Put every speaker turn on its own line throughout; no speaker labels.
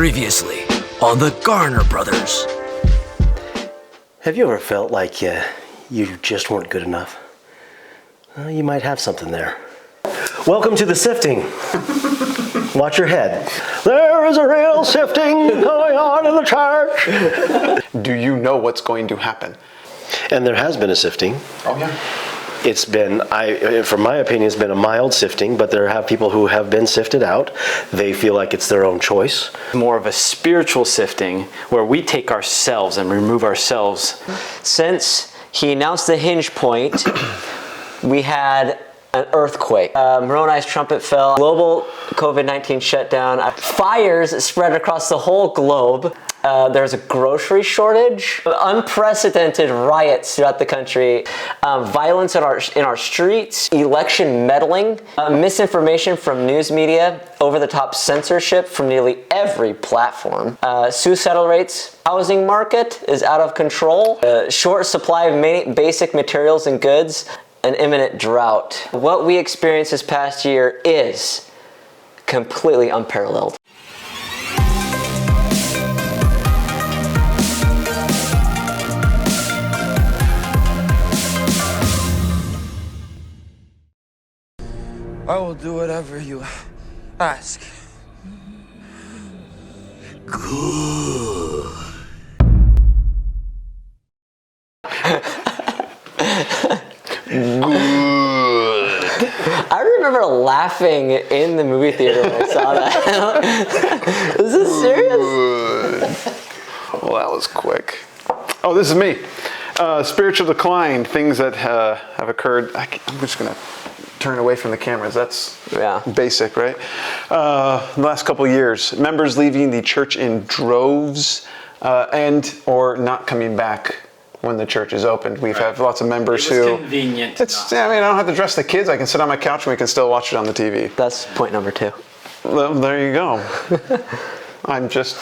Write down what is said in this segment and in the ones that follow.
Previously on the Garner Brothers.
Have you ever felt like you just weren't good enough? You might have something there. Welcome to the Sifting. Watch your head. There is a real sifting going on in the church.
Do you know what's going to happen?
And there has been a sifting.
Oh, yeah.
It's been, from my opinion, it's been a mild sifting, but there have people who have been sifted out. They feel like it's their own choice.
More of a spiritual sifting where we take ourselves and remove ourselves. Since he announced the hinge point, we had an earthquake. Moroni's trumpet fell. Global COVID-19 shutdown. Fires spread across the whole globe. There's a grocery shortage, unprecedented riots throughout the country, violence in our streets, election meddling, misinformation from news media, over-the-top censorship from nearly every platform, suicidal rates, housing market is out of control, short supply of many basic materials and goods, an imminent drought. What we experienced this past year is completely unparalleled.
I will do whatever you ask.
Good.
I remember laughing in the movie theater when I saw that. Is this serious?
Well, that was quick. Oh, this is me. Spiritual decline, things that have occurred. I'm just going to turn away from the cameras. That's basic, right? The last couple of years, members leaving the church in droves and or not coming back when the church is opened. We've had lots of members who...
convenient.
I don't have to dress the kids. I can sit on my couch and we can still watch it on the TV.
That's point number 2.
Well, there you go. I'm just,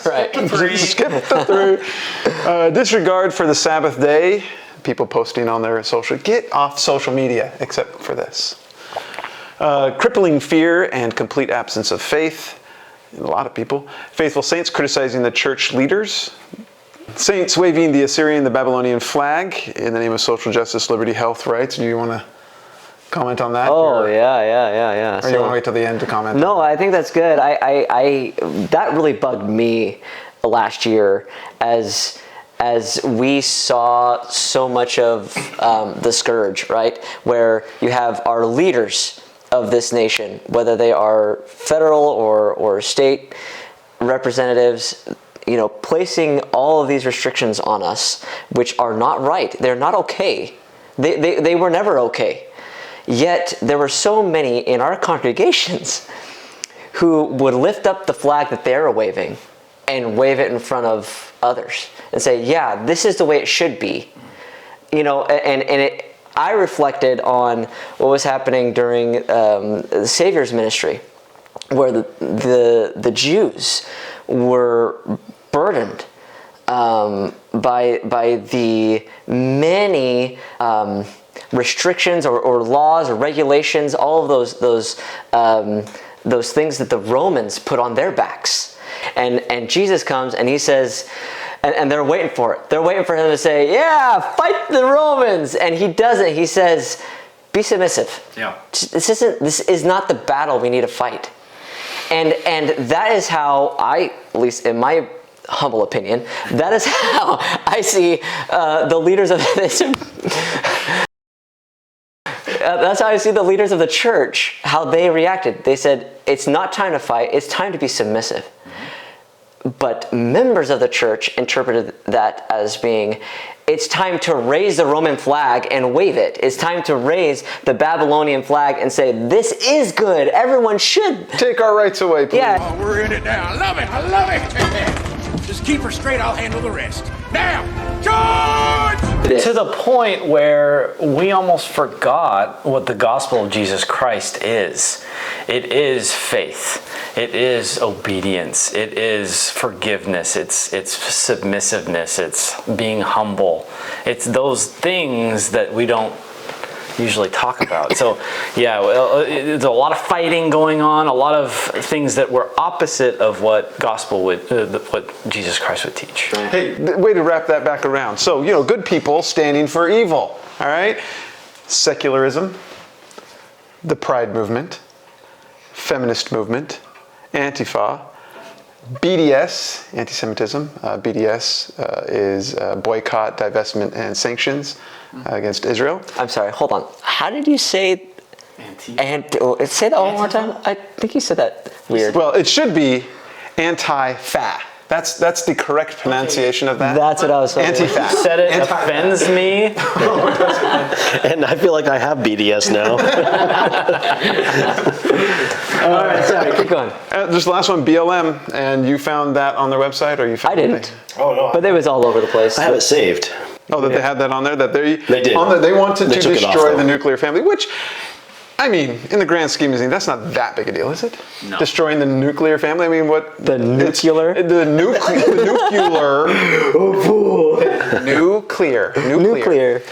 right.
skip the 3. Disregard for the Sabbath day. People posting on their social, get off social media, except for this. Crippling fear and complete absence of faith. A lot of people. Faithful saints criticizing the church leaders. Saints waving the Assyrian, the Babylonian flag in the name of social justice, liberty, health, rights. Do you want to comment on that?
Oh, yeah.
Or you want to wait till the end to comment?
No, I think that's good. I that really bugged me last year as we saw so much of the scourge, right? Where you have our leaders of this nation, whether they are federal or state representatives, placing all of these restrictions on us, which are not right. They're not okay. They were never okay. Yet there were so many in our congregations who would lift up the flag that they're waving and wave it in front of others and say, yeah, this is the way it should be. I reflected on what was happening during the Savior's ministry, where the Jews were burdened by the many restrictions or laws or regulations, all of those things that the Romans put on their backs. And Jesus comes and he says, and they're waiting for it. They're waiting for him to say, yeah, fight the Romans. And he doesn't. He says, be submissive. Yeah. This is not the battle we need to fight. And that is how I, at least in my humble opinion, that is how I see the leaders of this. That's how I see the leaders of the church, how they reacted. They said, it's not time to fight, it's time to be submissive. Mm-hmm. But members of the church interpreted that as being, it's time to raise the Roman flag and wave it. It's time to raise the Babylonian flag and say, this is good. Everyone should.
Take our rights away, please.
Yeah.
Oh, we're in it now. I love it. Just keep her straight. I'll handle the rest. Now, charge!
To the point where we almost forgot what the gospel of Jesus Christ is. It is faith. It is obedience. It is forgiveness. It's submissiveness. It's being humble. It's those things that we don't usually talk about. So, yeah, well, there's a lot of fighting going on, a lot of things that were opposite of what what Jesus Christ would teach.
Hey, way to wrap that back around. So, good people standing for evil, all right? Secularism, the Pride movement, feminist movement, Antifa, BDS, anti-Semitism. BDS is boycott, divestment, and sanctions against Israel.
I'm sorry, hold on. How did you say say that one more time? I think you said that weird.
Well, it should be anti-fa. That's the correct pronunciation of that.
That's what I was saying.
Anti-fa.
You said it offends me.
And I feel like I have BDS now.
All right, sorry, keep going.
Just the last one, BLM, and you found that on their website, or you found
I didn't.
Oh, no.
But it was all over the place.
I have it saved.
Oh, that they had that on there? That they
did.
They wanted
They
to
took it off,
destroy
though.
the nuclear family, which, I mean, in the grand scheme of things, that's not that big a deal, is it?
No.
Destroying the nuclear family? I mean, what?
The nuclear?
The nuclear. Nuclear.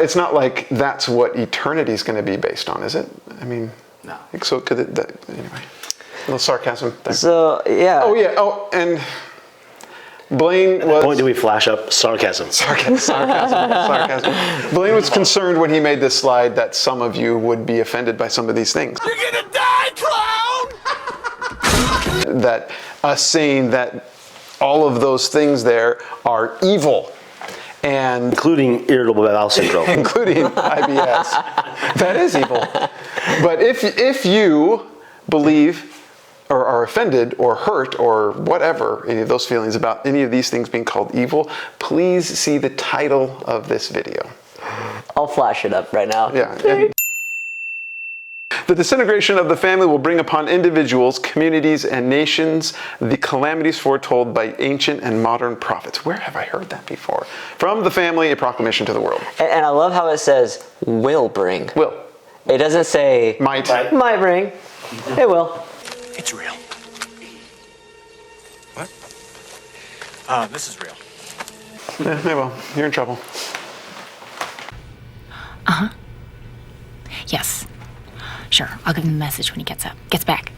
It's not like that's what eternity is going to be based on, is it? I mean,
No.
So could it, anyway, a little sarcasm there.
So, yeah.
Oh, yeah. Oh, and Blaine was...
Point do we flash up? Sarcasm.
Sarcasm. Blaine was concerned when he made this slide that some of you would be offended by some of these things.
You're gonna die, clown!
That us saying that all of those things there are evil, and
Including irritable bowel syndrome.
including IBS. That is evil. But if you believe or are offended or hurt or whatever, any of those feelings about any of these things being called evil, please see the title of this video.
I'll flash it up right now.
Yeah. The disintegration of the family will bring upon individuals, communities, and nations the calamities foretold by ancient and modern prophets. Where have I heard that before? From the family, a proclamation to the world.
And I love how it says, will bring.
Will.
It doesn't say,
Might.
might bring. It will.
It's real. What? This is real.
Yeah, well, you're in trouble.
Yes. Sure, I'll give him a message when he gets back.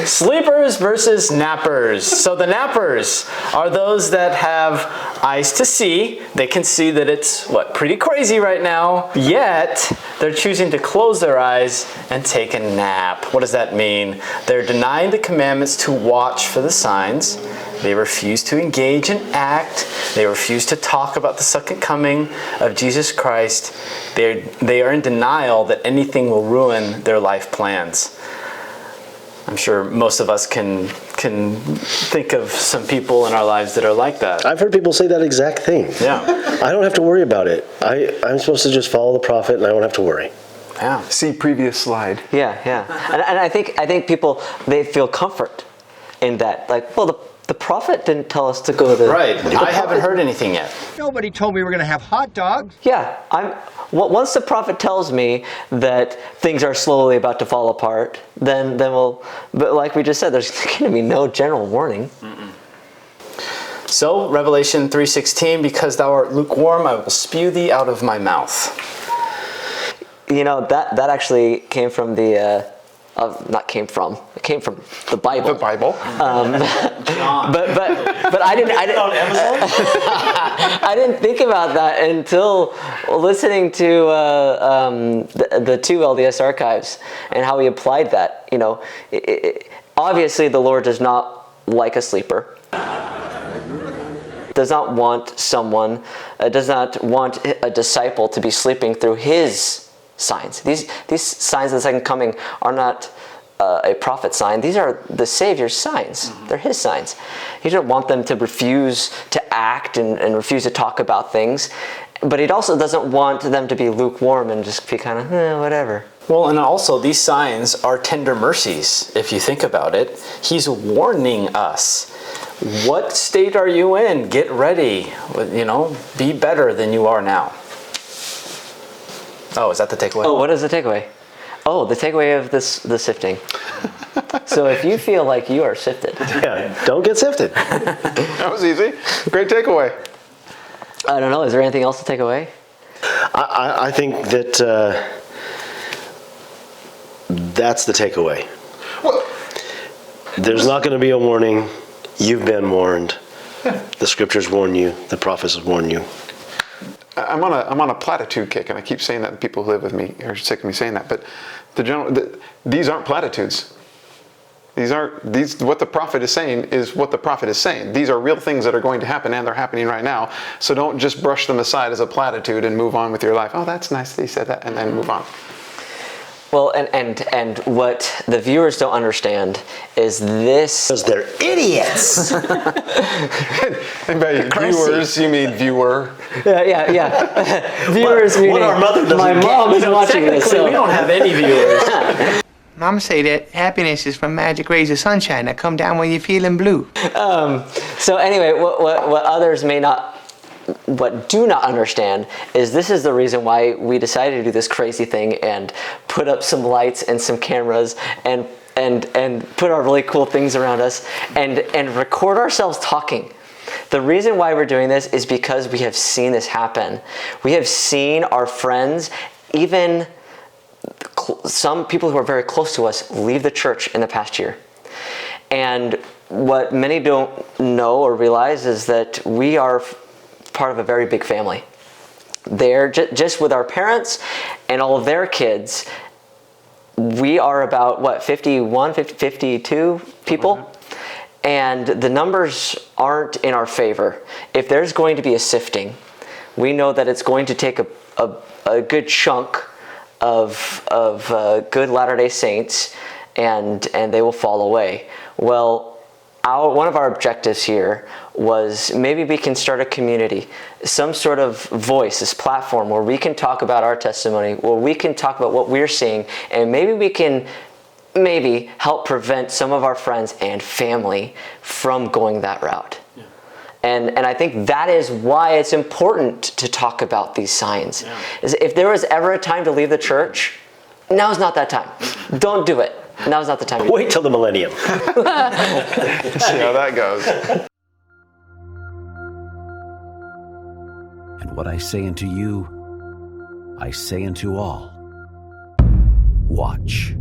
Sleepers versus nappers. So the nappers are those that have eyes to see. They can see that it's, pretty crazy right now. Yet, they're choosing to close their eyes and take a nap. What does that mean? They're denying the commandments to watch for the signs. They refuse to engage and act. They refuse to talk about the second coming of Jesus Christ. They are in denial that anything will ruin their life plans. I'm sure most of us can think of some people in our lives that are like that.
I've heard people say that exact thing.
Yeah.
I don't have to worry about it. I'm supposed to just follow the prophet and I don't have to worry.
Yeah.
See previous slide.
Yeah. And I think people, they feel comfort in that. Like, well, the prophet didn't tell us to go to...
Right. I haven't heard anything yet.
Nobody told me we were going to have hot dogs.
Yeah, once the prophet tells me that things are slowly about to fall apart, then we'll... But like we just said, there's going to be no general warning.
So, Revelation 3:16, because thou art lukewarm, I will spew thee out of my mouth.
You know, that actually came from the... it came from the Bible.
The Bible.
But I didn't I didn't think about that until listening to the two LDS archives and how he applied that. You know, obviously the Lord does not like a sleeper. Does not want someone. Does not want a disciple to be sleeping through his signs. These signs of the second coming are not a prophet sign. These are the Savior's signs. They're his signs. He doesn't want them to refuse to act and refuse to talk about things. But he also doesn't want them to be lukewarm and just be kind of, whatever.
Well, and also these signs are tender mercies, if you think about it. He's warning us. What state are you in? Get ready. Be better than you are now. Oh, is that the takeaway?
Oh, what is the takeaway? Oh, the takeaway of the sifting. So if you feel like you are sifted,
Yeah, don't get sifted.
That was easy. Great takeaway.
I don't know. Is there anything else to take away?
I think that that's the takeaway.
Well,
There's not going to be a warning. You've been warned. The scriptures warn you. The prophets have warned you.
I'm on a platitude kick, and I keep saying that. And people who live with me are sick of me saying that. But these aren't platitudes. What the prophet is saying is what the prophet is saying. These are real things that are going to happen, and they're happening right now. So don't just brush them aside as a platitude and move on with your life. Oh, that's nice that he said that, and then move on.
Well, and what the viewers don't understand is this.
Because they're idiots.
And by viewers, you mean viewer.
Yeah. Viewers meaning
what our mother doesn't
my
get.
mom is watching this. So
we don't have any viewers.
Mama say that happiness is from magic rays of sunshine that come down when you're feeling blue.
So anyway, what others what do not understand is this is the reason why we decided to do this crazy thing and put up some lights and some cameras and put our really cool things around us and record ourselves talking. The reason why we're doing this is because we have seen this happen. We have seen our friends, even some people who are very close to us, leave the church in the past year. And what many don't know or realize is that we are part of a very big family. They're just with our parents and all of their kids, we are about 52 people, and the numbers aren't in our favor. If there's going to be a sifting, we know that it's going to take a good chunk of good Latter-day Saints, and they will fall away. Well, one of our objectives here was maybe we can start a community, some sort of voice, this platform where we can talk about our testimony, where we can talk about what we're seeing, and maybe we can help prevent some of our friends and family from going that route. Yeah. And I think that is why it's important to talk about these signs. Yeah. Is if there was ever a time to leave the church, now's not that time. Don't do it. Now's not the time.
Wait till the millennium.
See how that goes.
And what I say unto you, I say unto all, watch.